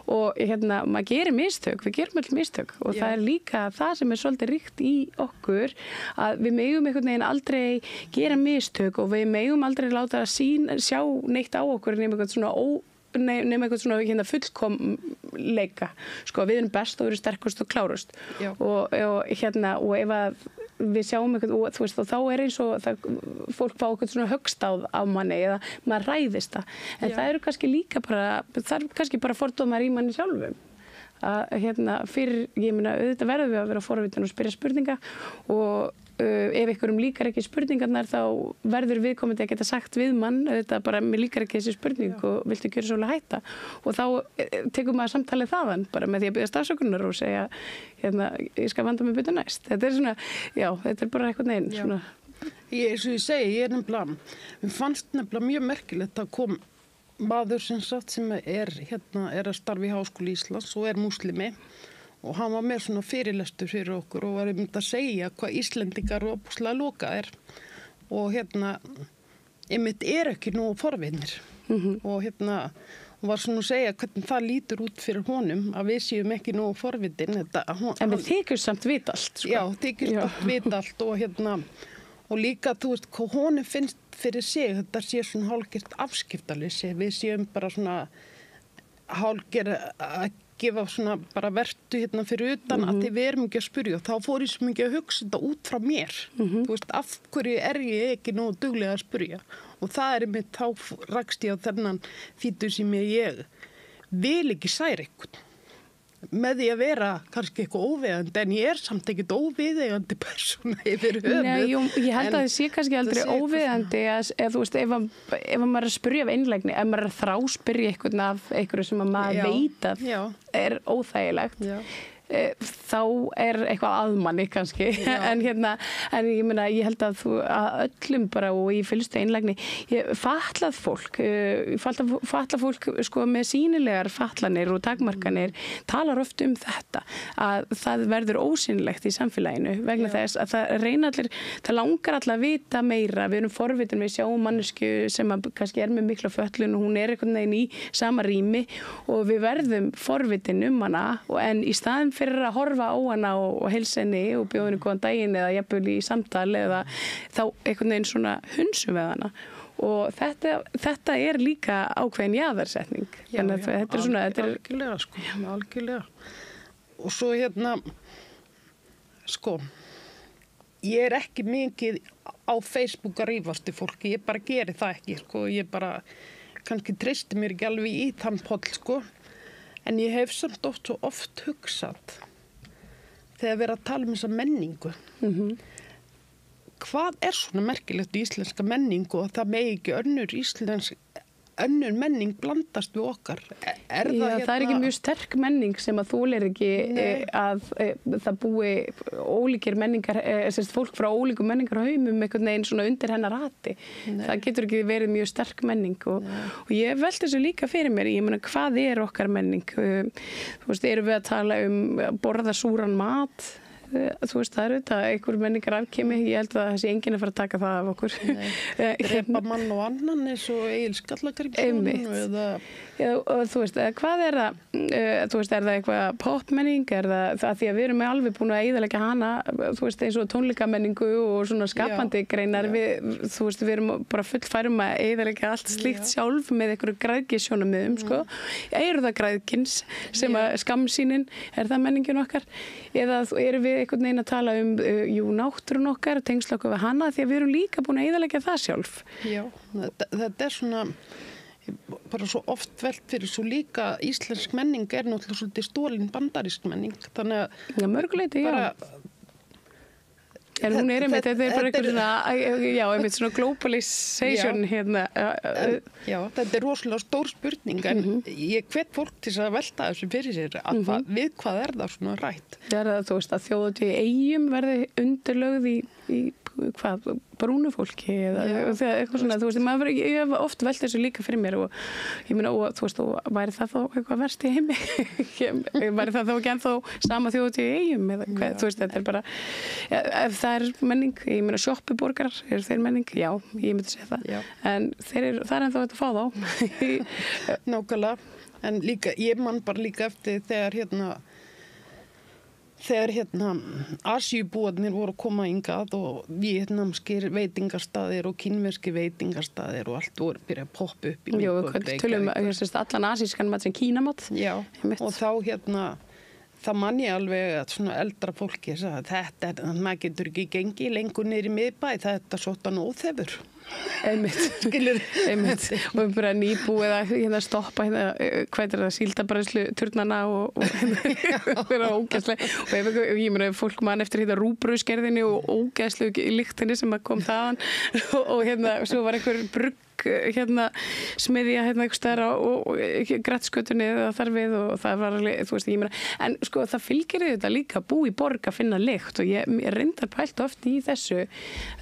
Og maður gerir mistök, við gerum öll mistök og það líka það sem svolítið ríkt í okkur að við megum einhvern veginn aldrei gera mistök og við megum aldrei láta sjá neitt á okkur nema eitthvað svona fullkomleika. Sko, við erum best og við erum sterkust og klárust og ef að við sjáum eitthvað og þú veist og þá eins og fólk fá eitthvað svona höggstáð af manni eða maður ræðist það. En það eru kannski líka bara fordómar í manni sjálfum. Fyrir, ég meina, auðvitað verðum við að vera forvitin og spyrja spurninga og ef einhverjum líkar ekki spurningarnar þá verður viðkomandi að geta sagt við mann auðvitað bara, mér líkar ekki þessi spurning og viltu gjöra svolítið hætta og þá tekur maður samtalið þaðan bara með því að biðja afsökunar og segja ég skal vanda mig betur næst. Þetta er svona, þetta er bara eitthvað neginn svona. Eins og ég segi, ég er nefnilega, mér fannst nefnilega mjög merkilegt að kom maður sem er að starfa í Háskóla Íslands og er múslimi og hann var með svona fyrirlestur fyrir okkur og var að segja hvað Íslendingar og opuslega lokaðir og einmitt ekki nógu forvinir og var svona að segja hvernig það lítur út fyrir honum að við séum ekki nógu forvitin. En við þykjumst samt vita allt. Sko. Já, þykjumst samt vita allt og líka, þú veist, hvað honum finnst fyrir sig, þetta sé svona hálfgert afskiptaleysi, við séum bara svona hálfgert að gefa svona bara vertu fyrir utan að við erum ekki að spyrja og þá fór ég svo mikið að hugsa þetta út frá mér. Þú veist, af hverju ég ekki nógu duglega að spyrja og það einmitt, þá rakst ég á þennan fítur sem ég vil ekki særa einhvern með því að vera kannski eitthvað óviðeigandi en ég er samt ekkert óviðeigandi persóna yfir höfuð. Nei, ég held að það sé kannski aldrei óviðeigandi þú veist, ef maður er að spyrja af einlægni, ef maður er að þráspyrja einhvern af einhverju sem maður veit að er óþægilegt þá er eitthvað aðmanni kannski en ég meina, ég held að öllum bara og í fyllstu einlægni fatlað fólk sko með sýnilegar fatlanir og takmarkanir talar oft þetta að það verður ósýnilegt í samfélaginu vegna þess að það langar allir að vita meira, við erum forvitin, við sjáum mannesku sem kannski er með mikla fötlun og hún er einhvern veginn í sama rými og við verðum forvitin hana en í staðin fyrir að horfa á hana og heilsa henni og bjóða henni góðan daginn eða jafnvel í samtal eða þá einhvern veginn svona hunsum við hana og þetta er líka ákveðin jaðarsetning. Þannig að þetta er svona algjörlega sko, algjörlega og svo sko ég er ekki mikið á Facebook að rífast í fólki, ég bara geri það ekki sko, ég bara kannski treysti mér ekki alveg í þann poll sko en ég hef samt oft hugsað þegar við erum að tala þessa menningu. Hvað er svona merkilegt í íslenska menningu og það megi ekki önnur menning blandast við okkar? Það er ekki mjög sterk menning sem að þolir ekki að það búi ólíkir menningar, fólk frá ólíkum menningarhaumum einhvern veginn svona undir hennar hati. Það getur ekki verið mjög sterk menning og ég velti þessu líka fyrir mér, ég meina hvað er okkar menning? Þú veist, erum við að tala borða súran mat? Þú veist, það þetta einhver menningar afkemi, ég held að þessi enginn að fara að taka það af okkur. Drepa mann og annan eins og Egil Skallagrímsson eða þú veist, hvað er það? Þú veist, er það eitthvað popmenning? Er það því að við erum alveg búin að eyðileggja hana, þú veist, eins og tónleikamenningu og svona skapandi greinar, þú veist, við erum bara fullfærum að eyðileggja allt slíkt sjálf með einhverju græðgisjónamiðum, sko. Eru það græðkins sem að skammsýnin, er það menningin okkar? Eða erum við einhvern veginn að tala náttúrun okkar, tengsla okkur við hana því að við erum líka búin að eyðileggja það sjálf. Já, þetta er svona bara svo oft velt fyrir svo líka íslensk menning er náttúrulega svolítið stólin bandarísk menning þannig að mörguleiti, En hún einmitt, þetta bara eitthvað svona, já, einmitt svona globalization hérna. Já, þetta rosalega stór spurning, en ég hvet fólk til að velta þessu fyrir sér, að við hvað það svona rætt? Það það, þú veist, að þjóðhátíð í Eyjum verði undirlögð í hvað, brúnu fólki eða eitthvað svona, þú veist, ég hef oft velt þessu líka fyrir mér og ég meina, og þú veist, og væri það þá eitthvað verst í heimi? Væri það þá ekki ennþá sama þjóðhátíð í Eyjum eða hvað, þú veist, þetta bara, ef það menning, ég meina, sjoppuborgarar, eru þeir menning? Já, ég myndi segja það. Já. En það er ennþá að fá þá. Nákvæmlega, en líka, ég man bara líka eftir þegar Asíubúarnir voru að koma hingað og víetnamskir veitingastaðir og kínverski veitingastaðir og allt voru byrjað að poppa upp í tölum allan asískan mat sem kínamat. Já, og þá það man ég alveg að svona eldra fólki sagði, maður getur ekki gengið lengur niður í miðbæ, þetta sóttan óþefur. Einmitt. Skilur. Einmitt. Og við bara nýbúið að stoppa hvað er það, síldabræðslu turnana og vera ógeðslega. Og ég meina, fólk man eftir rúbrauðsgerðinni og ógeðslu lyktinni sem kom þaðan og svo var einhver brugg smiðja einhvers staðar og Grettsgötunni eða þar við og það var alveg, þú veist, ég meina, en sko það fylgir þetta líka bú í borg að finna lykt og ég reyndar pælt oft í þessu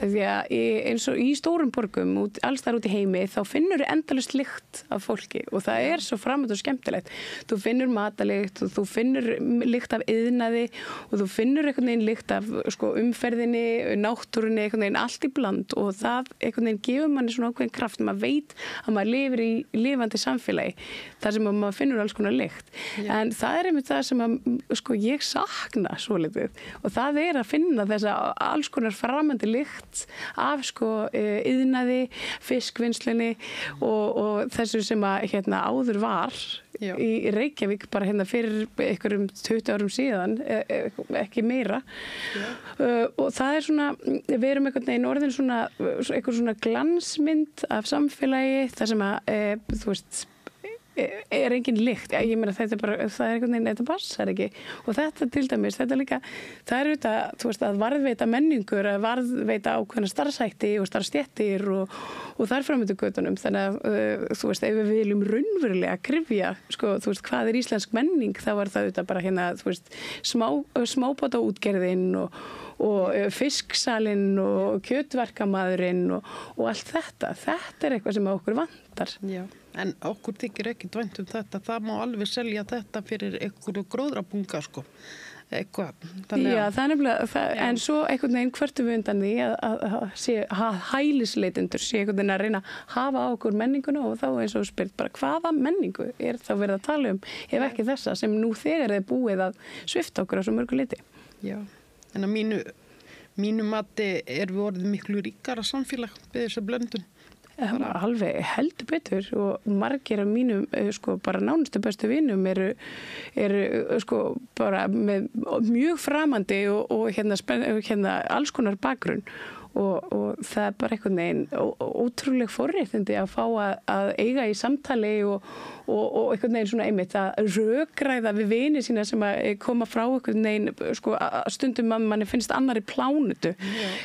því að eins og í stórum borgum alls þar út í heimi þá finnur endalaust lykt af fólki og það er svo framönd og skemmtilegt. Þú finnur matalykt og þú finnur lykt af iðnaði og þú finnur einhvern veginn lykt af sko umferðinni, náttúrunni, einhvern veginn allt í bland og það einhvern veginn gefur manni svona ákveðin kraft. Maður veit að maður lifir í lifandi samfélagi þar sem maður finnur alls konar lykt. En það er einmitt það sem sko, ég sakna svolítið og það er að finna þessa alls konar framandi lykt af sko, iðnaði, fiskvinnslunni og þessu sem að áður var í Reykjavík bara fyrir einhverjum 20 árum síðan, ekki meira. Og það er svona, við erum einhvern veginn orðin einhver svona glansmynd af samfélagi þar sem að, þú veist, er engin lykt. Ég meina, þetta er bara, það er einhvern veginn, þetta passar ekki. Og þetta til dæmis, þetta líka, það er auðvitað, þú veist, að varðveita menningur, að varðveita ákveðna starfshætti og starfstéttir og þar framöndu götunum. Þannig að, þú veist, ef við viljum raunverulega kryfja, sko, þú veist, hvað er íslensk menning, þá er það auðvitað bara þú veist, smábátaútgerðin og fisksalinn og kjötverkamaðurinn og allt þetta. Þetta er eitthvað sem okkur vantar. Já, en okkur þykir ekki dvænt þetta. Það má alveg selja þetta fyrir einhverju gróðrabunga, sko. Eitthvað. Já, það er nefnilega, en svo einhvern veginn hvertu við undan því að hælisleitendur sé einhvern veginn að reyna að hafa á okkur menninguna og þá eins og spyrt bara hvaða menningu er þá verið að tala ef ekki þessa sem nú þegar er búið að svifta okkur á svo mörgu liti. Já. En að mínu mati við orðið miklu ríkara samfélag við þessa blöndun. Alveg heldur betur og margir af mínum sko bara nánustu bestu vinum eru sko bara með mjög framandi og alls konar bakgrunn og það er bara einhvern veginn ótrúleg forréttindi að fá að eiga í samtali og einhvern veginn svona einmitt að rökræða við vini sína sem að koma frá einhvern veginn sko stundum að manni finnst annari plánutu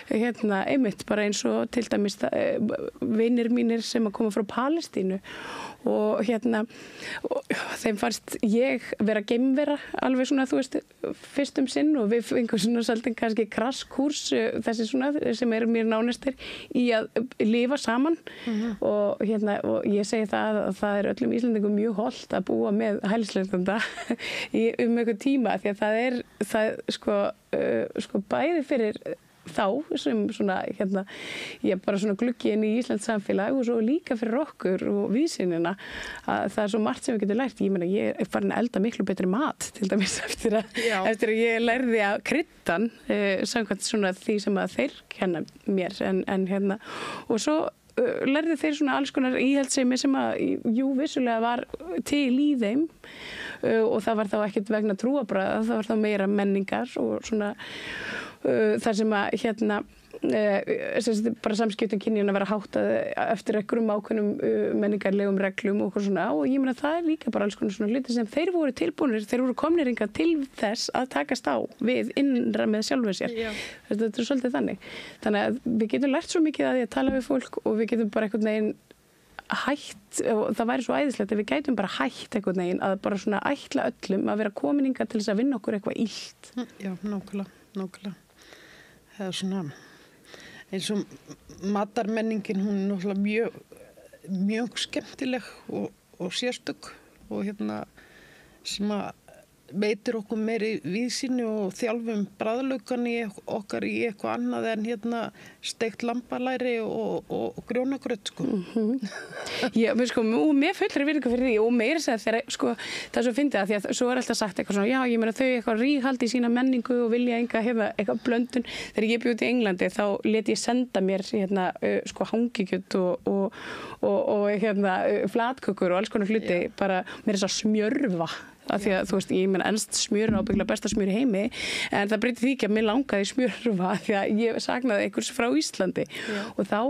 einmitt bara eins og til dæmis vinir mínir sem að koma frá Palestínu og þeim fannst ég vera geimvera alveg svona þú veist fyrstum sinn og við fengum svona svolítið kannski krasskúrs þessi svona sem eru mér nánastir í að lifa saman og ég segi það að það er öllum Íslendingum mjög hollt að búa með hælisleitenda einhver tíma því að það er sko bæði fyrir þá sem svona ég bara svona gluggi inn í Íslands samfélag og svo líka fyrir okkur og vísinina að það er svo margt sem við getum lært. Ég meina ég er farin að elda miklu betri mat til dæmis eftir að ég lærði að kryddan samkvæmt svona því sem að þeir kenna mér en og svo lærði þeir svona alls konar íhaldssemi sem að vissulega var til í þeim og það var þá ekkert vegna trúarbragða, það var þá meira menningar og svona þar sem að bara samskiptum kynjanna vera háttað eftir einhverjum ákveðnum menningarlegum reglum og svona, og ég meina það líka bara alls konar svona hluti sem þeir voru tilbúnir, þeir voru komnir hingað til þess að takast á við innra með sjálfur sér. Þetta svolítið þannig. Þannig að við getum lært svo mikið að því að tala við fólk og við getum bara einhvern veginn hætt, og það væri svo æðislegt að við gætum bara hætt einhvern veginn að bara svona ætla öllum að vera komin hingað til þess að vinna okkur eitthvað illt. Já, nákvæmlega. Það er svona eins og matarmenningin, hún er náttúrulega mjög skemmtileg og sérstök og sem að veitir okkur meiri víðsýni og þjálfum bragðlaukan okkar í eitthvað annað en steikt lambalæri og grjónagröt sko. Já, og mér fullri virðingu fyrir því og meira segja þegar það er svo fyndið að því að svo er alltaf sagt eitthvað svona, já, ég meina þau eitthvað ríghaldi í sína menningu og vilja eitthvað blöndun. Þegar ég bjó út í Englandi þá lét ég senda mér hangikjöt og flatkökur og alls konar hluti, bara mér þess að smjörva. Af því að, þú veist, ég meina ennst smjör er ábyggilega besta smjör í heimi, en það breytir því ekki að mér langaði smjörva því að ég saknaði einhvers frá Íslandi. Og þá,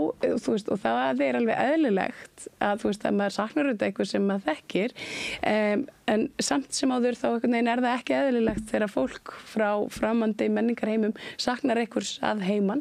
þú veist, og það er alveg eðlilegt að, þú veist, að maður saknar þetta eitthvað sem maður þekkir, en samt sem áður þá einhvern veginn er það ekki eðlilegt þegar fólk frá framandi menningarheimum saknar einhvers að heiman,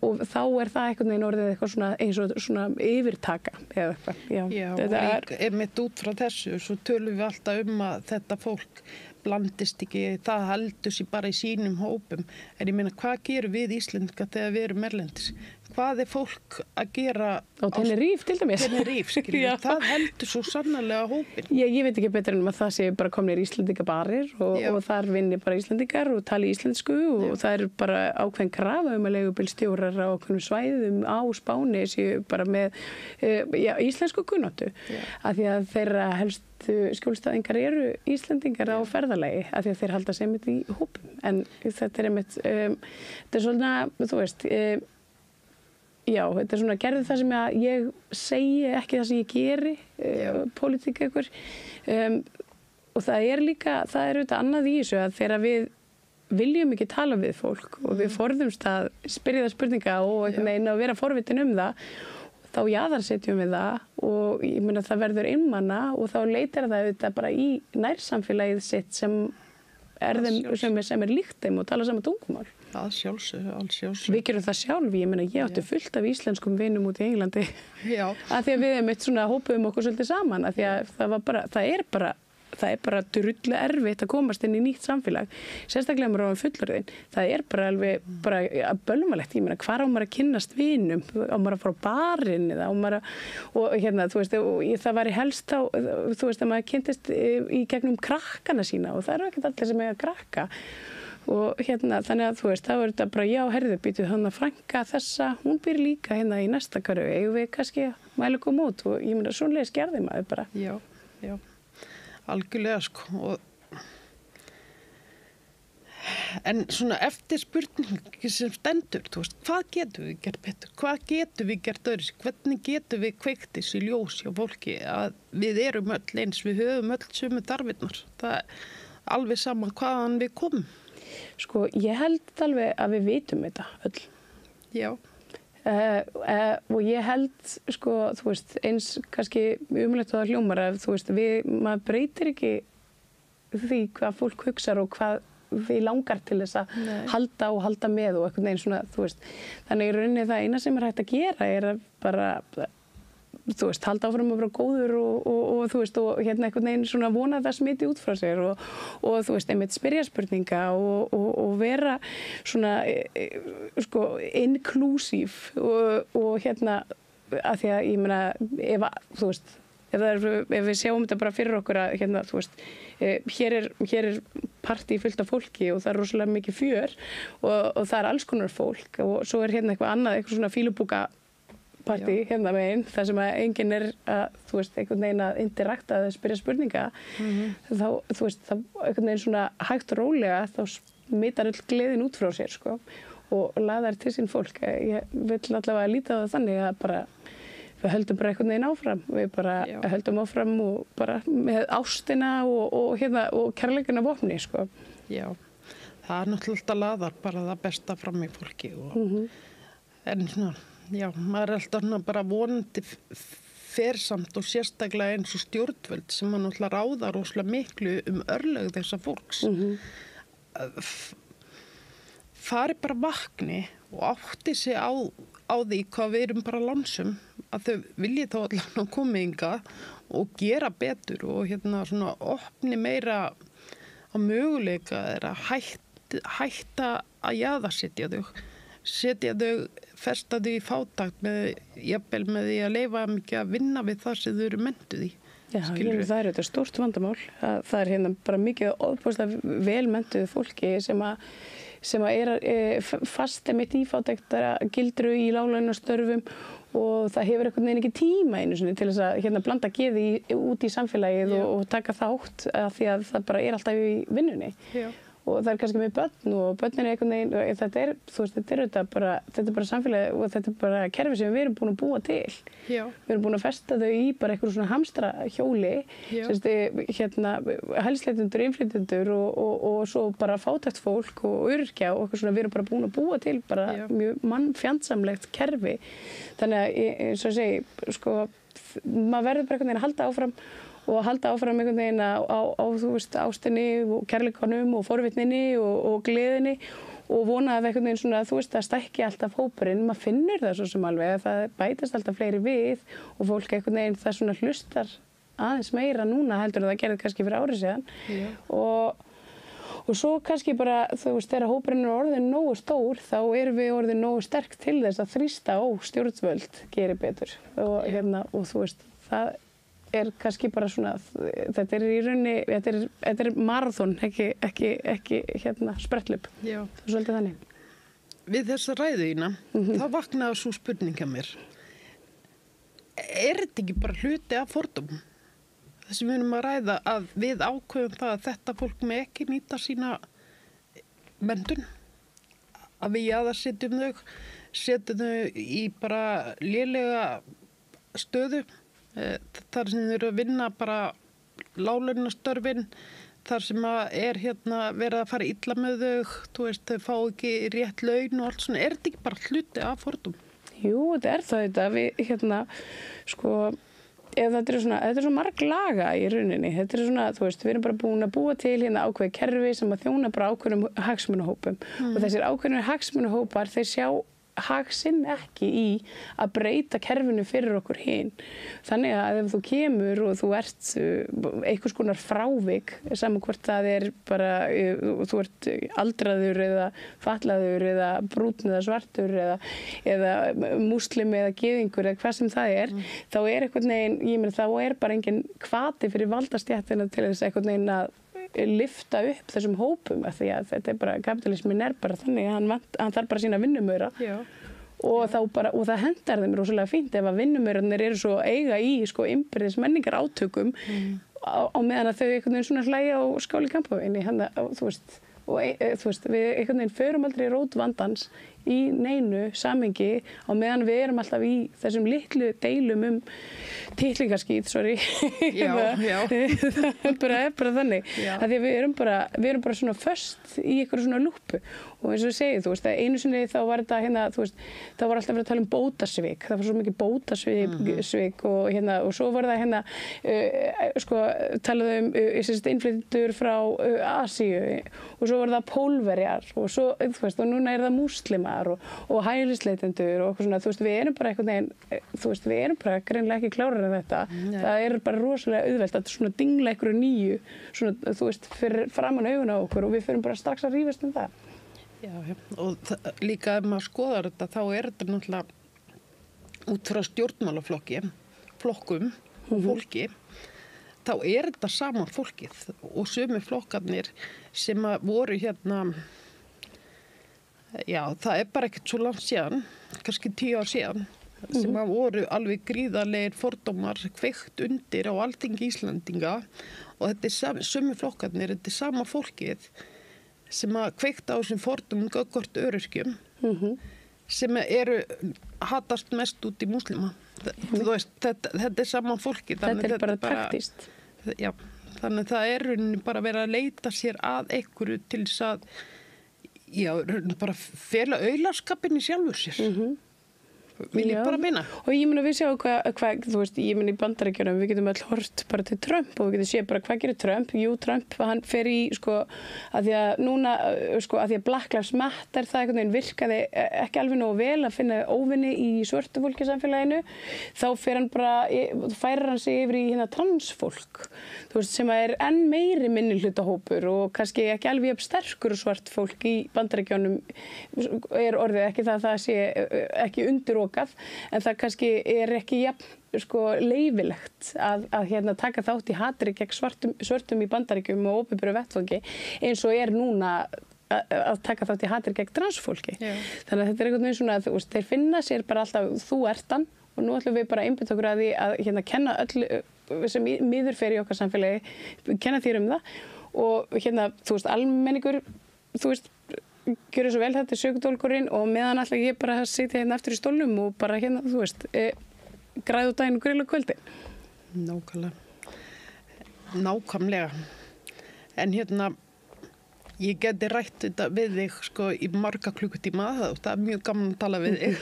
og þá er það einhvern veginn orðið eitthvað svona eins og svona yfirtaka eða eitthvað. Já, og einmitt út frá þessu, svo tölum við alltaf að þetta fólk blandist ekki, það heldur sér bara í sínum hópum, en ég meina hvað gerum við Íslendingar þegar við erum erlendis? Hvað er fólk að gera á Tenerife til dæmis? Tenerife, það heldur svo sannarlega hópin. Ég veit ekki betur en að það sé bara komnir Íslendingabarir og þar vinni bara Íslendingar og tali íslensku og það er bara ákveðin krafa að leigubílstjórar á ákveðnum svæðum á Spáni séu bara með íslensku kunnáttu, af því að þeirra helst skjólstæðingar eru Íslendingar á ferðalagi af því að þeir halda sig einmitt í hópum, en þetta er einmitt þetta er svona, þú veist já, þetta er svona gerðu það sem ég segi, ekki það sem ég geri pólitík einhver og það er líka, það er auðvitað annað í þessu að þegar við viljum ekki tala við fólk og við forðumst að spyrja það spurninga og einhvern veginn að vera forvitin það, þá jaðarsetjum við það og ég meina það verður einmana og þá leitar það auðvitað bara í nærsamfélagið sitt sem er líkt þeim og tala saman tungumál. Alls sjálfsögðu. Við gerum það sjálf, ég meina ég átti fullt af íslenskum vinum út í Englandi af því að við einmitt svona hópuðum okkur svolítið saman af því að það er bara drullu erfitt að komast inn í nýtt samfélag, sérstaklega maður á fullorðin. Það er bara alveg bölvalegt, ég meina, hvar á maður að kynnast vinum, á maður að fara á barinn eða á maður þú veist, það var í helst á, þú veist, að maður kynntist í gegnum krakkana sína og það eru ekkert allir sem eiga krakka og þannig að þú veist, þá er þetta bara já, herðu, býtu þannig að frænka þessa, hún býr líka í næsta hverju, eigum við kannski mæla okkur mót og ég meina, svoleiðis gerði maður bara. Já. Algjörlega sko en svona eftir spurningi sem stendur, þú veist, hvað getum við gert betur, hvað getum við gert öðru, hvernig getum við kveikt þessi ljós hjá fólki að við erum öll eins, við höfum öll sömu þarfirnar, það er alveg sama hvaðan við komum. Sko, ég held alveg að við vitum þetta öll. Já. Og ég held sko, þú veist, eins kannski umlegt og það hljómar að þú veist, maður breytir ekki því hvað fólk hugsar og hvað við langar til þess að halda og halda með og einhvern veginn svona, þú veist, þannig í rauninni það eina sem er hægt að gera er að bara þú veist, halda áfram að vera góður og þú veist, og einhvern veginn svona vona það smiti út frá sér og þú veist, einmitt spyrja spurninga og vera svona sko, inclusive og að því að ég meina, þú veist, ef við sjáum þetta bara fyrir okkur að þú veist, hér er partí fullt af fólki og það er rosalega mikið fjör og það er alls konar fólk og svo er eitthvað annað, eitthvað svona fílubúka partí megin, þar sem að enginn er að, þú veist, einhvern veginn að interakta eða spyrja spurninga, þá, þú veist, þá einhvern veginn svona hægt og rólega, þá smitar öll gleðin út frá sér, sko, og laðar til sín fólk. Ég vil allavega líta á það þannig að bara, við höldum bara einhvern veginn áfram, við bara höldum áfram og bara með ástina og kærleikuna vopni, sko. Já, það náttúrulega laðar bara það besta fram í fólki en svona, já, maður alltaf svona bara vonandi fersamt og sérstaklega eins og stjórnvöld sem maður náttúrulega ráða rosalega miklu örlög þessa fólks fari bara vakni og átti sig á því hvað við erum bara lánsum að þau vilji þá allan að koma hingað og gera betur og svona opni meira á möguleika að hætta að jaðarsetja þau, festa þau í fátækt jafnvel með því að leyfa mikið að vinna við það sem þau eru menntuð í. Já, það er þetta stórt vandamál. Það er bara mikið ofboðslega velmenntuð fólki sem er fast mitt í fátæktara gildru í láglaunastörfum og það hefur einhvern veginn ekki tíma einu sinni til þess að blanda geði út í samfélagið og taka þátt af því að það bara er alltaf í vinnunni. Já. Og það er kannski með börn og börnin er einhvern veginn, þetta er bara samfélagið og þetta er bara kerfi sem við erum búin að búa til. Já. Við erum búin að festa þau í bara einhverju svona hamstrahjóli, hælisleitendur, innflytjendur og svo bara fátækt fólk og öryrkja og eitthvað svona við erum bara búin að búa til bara mjög mannfjandsamlegt kerfi. Þannig að, eins og ég segi, sko, maður verður bara einhvern veginn að halda áfram og halda áfram einhvern veginn á þú veist, ástinni og kærleikanum og forvitninni og gleðinni og vona að einhvern veginn svona, þú veist, að stækki alltaf hópurinn. Maður finnur það svo sem alveg að það bætast alltaf fleiri við og fólk einhvern veginn það svona hlustar aðeins meira núna heldur en það gerði kannski fyrir árið síðan. Og svo kannski bara, þú veist, þegar hópurinn er orðin nógu stór, þá erum við orðin nógu sterk til þess að þrýsta á stjórnvöld geri betur og þú veist, það er kannski bara svona, þetta er í rauninni, þetta er marathon, ekki spretthlaup. Já. Það er svolítið þannig. Við þessa ræðuðina, þá vaknaði svo spurninga mér. Er þetta ekki bara hluti af fordómum? Þess við erum að ræða að við ákveðum það að þetta fólk með ekki nýta sína menntun, að við jaðarsetjum setjum þau í bara lélega stöðu, þar sem þau eru að vinna bara láglaunastörfin, þar sem er verið að fara illa með þau, þú veist, þau fá ekki rétt laun og allt svona. Er þetta ekki bara hluti af fordómum? Jú, þetta er það þetta. Við, sko, þetta er svo marg laga í rauninni. Þetta er svona, þú veist, við erum bara búin að búa til ákveðið kerfi sem að þjóna bara ákveðnum hagsmunahópum. Og þessir ákveðnir hagsmunahópar, þeir sjá hag sinn ekki í að breyta kerfinu fyrir okkur hin. Þannig að ef þú kemur og þú ert einhvers konar frávik, saman hvort það er bara, þú ert aldraður eða fatlaður eða brúnn eða svartur eða múslimi eða gyðingur eða hvað sem það er, þá er einhvern veginn, þá er bara engin hvati fyrir valdastjættina til þess einhvern veginn að lyfta upp þessum hópum af því að þetta er bara, kapitalismin er bara þannig að hann þarf bara sína vinnumöra og það hendar þeim rosalega fínt ef að vinnumörarnir eru svo eiga í innbyrðis menningar átökum á meðan að þau einhvern veginn svona hlæja og skála í kampavíni þú veist, við einhvern veginn förum aldrei í rót vandans í neinu samhengi á meðan við erum alltaf í þessum litlu deilum titlingarskít, sorry. Já. Það er bara þannig. Að því að við erum bara svona föst í einhverju svona lúpu og eins og ég segi, þú veist, að einu sinni þá var þetta þú veist, þá var alltaf verið að tala um bótasvik. Það var svo mikið bótasvik og svo var það talaðu innflytjendur frá Asíu og svo var það Pólverjar og svo, þú veist, og núna er það múslimar og hælisleitendur og eitthvað svona, þú veist, við erum bara einhvern veginn, þú veist, við erum bara greinilega ekki klárar en þetta. Nei. Það er bara rosalega auðvelt að svona dingla einhverju nýju, svona, þú veist, fyrir framan augun á okkur og við fyrir bara strax að rífast um það. Já, og líka ef maður skoðar þetta, þá er þetta náttúrulega út frá stjórnmálaflokkum og fólki, þá er þetta sama fólkið og sömu flokkarnir sem voru það er bara ekkert svo langt síðan, kannski 10 ár síðan, sem voru alveg gríðarlegir fordómar kveikt undir á Alþingi Íslendinga og þetta er sömu flokkarnir, þetta er sama fólkið sem kveikta á þessum fordómum gagnvart öryrkjum sem hatast mest út í múslima. Þú veist, þetta er sama fólkið. Þetta er bara taktískt. Já, þannig það er bara verið að leita sér að einhverju til þess að Já, bara fela auðlarskapin í sjálfur sér. Vil ég bara meina. Og ég meina við sjáum hvað, þú veist, ég meina í Bandaríkjunum, við getum öll hort bara til Trump og við getum séð bara hvað gerir Trump. Jú, Trump, hann fer í, sko, að því að núna, sko, að því að Black Lives Matter, það einhvern veginn virkaði ekki alveg nógu vel að finna óvinni í svörtu fólki samfélaginu, þá fer hann bara, færir hann sig yfir í hérna transfólk, þú veist, sem er enn meiri minnihlutahópur og kannski ekki alveg jafn sterkur svart fólk í Bandaríkjunum er orðið ekki það sé ekki undirokað, en það kannski er ekki jafn sko leyfilegt að hérna taka þátt í hatri gegn svörtum í Bandaríkjum og opinberu vettvangi eins og er núna að taka þátt í hatri gegn transfólki. Já. Þannig að þetta er einhvern veginn svona að þú veist, þeir finna sér bara alltaf þú ert hann og nú ætlum við bara að einbytta okkur að því að hérna kenna öll sem miður fer í okkar samfélagi, kenna þér það og hérna, þú veist, almenningur, þú veist, gjörðu svo vel, þetta er sökudólkurinn og meðan alltaf ég bara að sitja hérna eftir í stólnum og bara hérna, þú veist, græðu daginn og grilla kvöldi. Nákvæmlega. En hérna, ég geti rætt þetta við þig sko í marga klukkutíma, það er mjög gaman að tala við þig.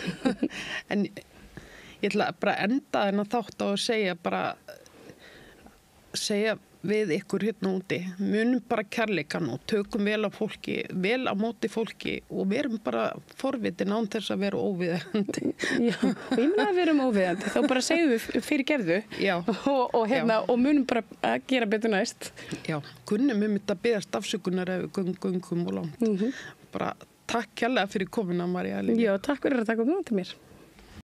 En ég ætla bara að enda þennan þátt á að segja við ykkur hérna úti, munum bara kærleikan og tökum vel á fólki, vel á móti fólki og verum bara forvitin án þess að vera óviðeigandi. Já, og ég meina að verum óviðeigandi, þá bara segjum við fyrirgefðu og hérna, og munum bara að gera betur næst. Já, kunnum þetta beðast afsökunar ef við göngum og langt. Bara takk kærlega fyrir komuna, María Elín. Já, takk fyrir að taka um það til mér.